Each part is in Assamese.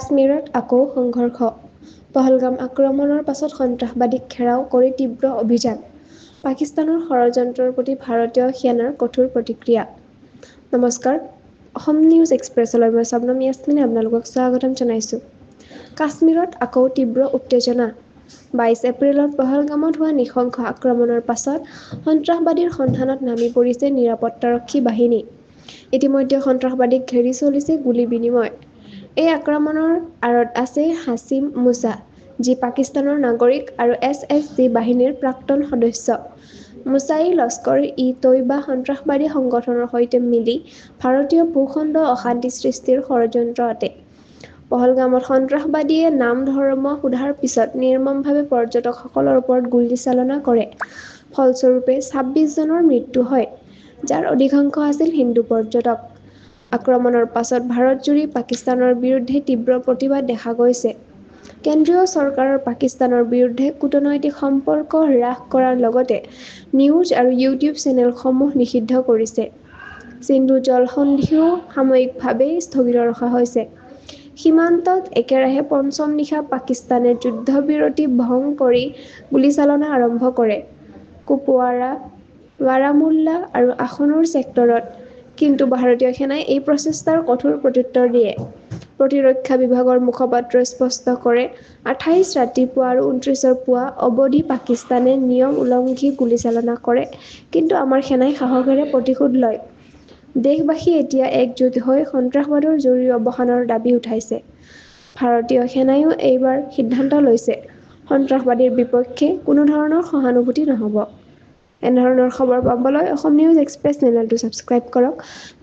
কাশ্মীৰত আকৌ সংঘৰ্ষ। পহলগাম আক্ৰমণৰ পাছত সন্ত্ৰাসবাদীক ঘেৰাও কৰি তীব্ৰ অভিযান। পাকিস্তানৰ ষড়যন্ত্ৰৰ প্ৰতি ভাৰতীয় সেনাৰ কঠোৰ প্ৰতিক্ৰিয়া। নমস্কাৰ, অসম নিউজ এক্সপ্ৰেছলৈ মই শবনম ইয়াছমিনে আপোনালোকক স্বাগতম জনাইছোঁ। কাশ্মীৰত আকৌ তীব্ৰ উত্তেজনা। 22 এপ্ৰিলত পহলগামত হোৱা নৃশংস আক্ৰমণৰ পাছত সন্ত্ৰাসবাদীৰ সন্ধানত নামি পৰিছে নিৰাপত্তাৰক্ষী বাহিনী। ইতিমধ্যে সন্ত্ৰাসবাদীক ঘেৰি চলিছে গুলী বিনিময়। এই আক্ৰমণৰ আঁৰত আছে হাছিম মুছা, যি পাকিস্তানৰ নাগৰিক আৰু SSG বাহিনীৰ প্ৰাক্তন সদস্য। মুছাই লস্কৰ-ই-তৈবা সন্ত্ৰাসবাদী সংগঠনৰ সৈতে মিলি ভাৰতীয় ভূখণ্ড অশান্তি সৃষ্টিৰ ষড়যন্ত্ৰ আঁটে। পহলগামত সন্ত্ৰাসবাদীয়ে নাম ধৰ্ম সোধাৰ পিছত নিৰ্মমভাৱে পৰ্যটকসকলৰ ওপৰত গুলীচালনা কৰে। ফলস্বৰূপে 26 জনৰ মৃত্যু হয়, যাৰ অধিকাংশ আছিল হিন্দু পৰ্যটক। আক্ৰমণৰ পাছত ভাৰতজুৰি পাকিস্তানৰ বিৰুদ্ধে তীব্ৰ প্ৰতিবাদ দেখা গৈছে। কেন্দ্ৰীয় চৰকাৰৰ পাকিস্তানৰ বিৰুদ্ধে কূটনৈতিক সম্পৰ্ক হ্ৰাস কৰাৰ লগতে নিউজ আৰু ইউটিউব চেনেলসমূহ নিষিদ্ধ কৰিছে। সিন্ধু জল সন্ধিও সাময়িকভাৱে স্থগিত ৰখা হৈছে। সীমান্তত একেৰাহে পঞ্চম নিশা পাকিস্তানে যুদ্ধবিৰতি ভংগ কৰি গুলীচালনা আৰম্ভ কৰে। কুপৱাৰা, বাৰামুল্লা আৰু আসনৰ ছেক্টৰত। কিন্তু ভাৰতীয় সেনাই এই প্ৰচেষ্টাৰ কঠোৰ প্ৰত্যুত্তৰ দিয়ে। প্ৰতিৰক্ষা বিভাগৰ মুখপাত্ৰই স্পষ্ট কৰে, 28 ৰাতিপুৱা আৰু 29 পুৱা অবধি পাকিস্তানে নিয়ম উলংঘি গুলীচালনা কৰে, কিন্তু আমাৰ সেনাই সাহসেৰে প্ৰতিশোধ লয়। দেশবাসী এতিয়া একজোট হৈ সন্ত্ৰাসবাদৰ জৰুৰী অৱসানৰ দাবী উঠাইছে। ভাৰতীয় সেনাইও এইবাৰ সিদ্ধান্ত লৈছে, সন্ত্ৰাসবাদীৰ বিপক্ষে কোনো ধৰণৰ সহানুভূতি নহ'ব। এনেধৰণৰ খবৰ পাবলৈ অসম নিউজ এক্সপ্ৰেছ চেনেলটো ছাবস্ক্ৰাইব কৰক,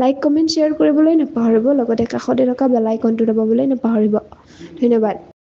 লাইক, কমেণ্ট, শ্বেয়াৰ কৰিবলৈ নাপাহৰিব। লগতে কাষতে থকা বেল আইকনটো দবাবলৈ নাপাহৰিব। ধন্যবাদ।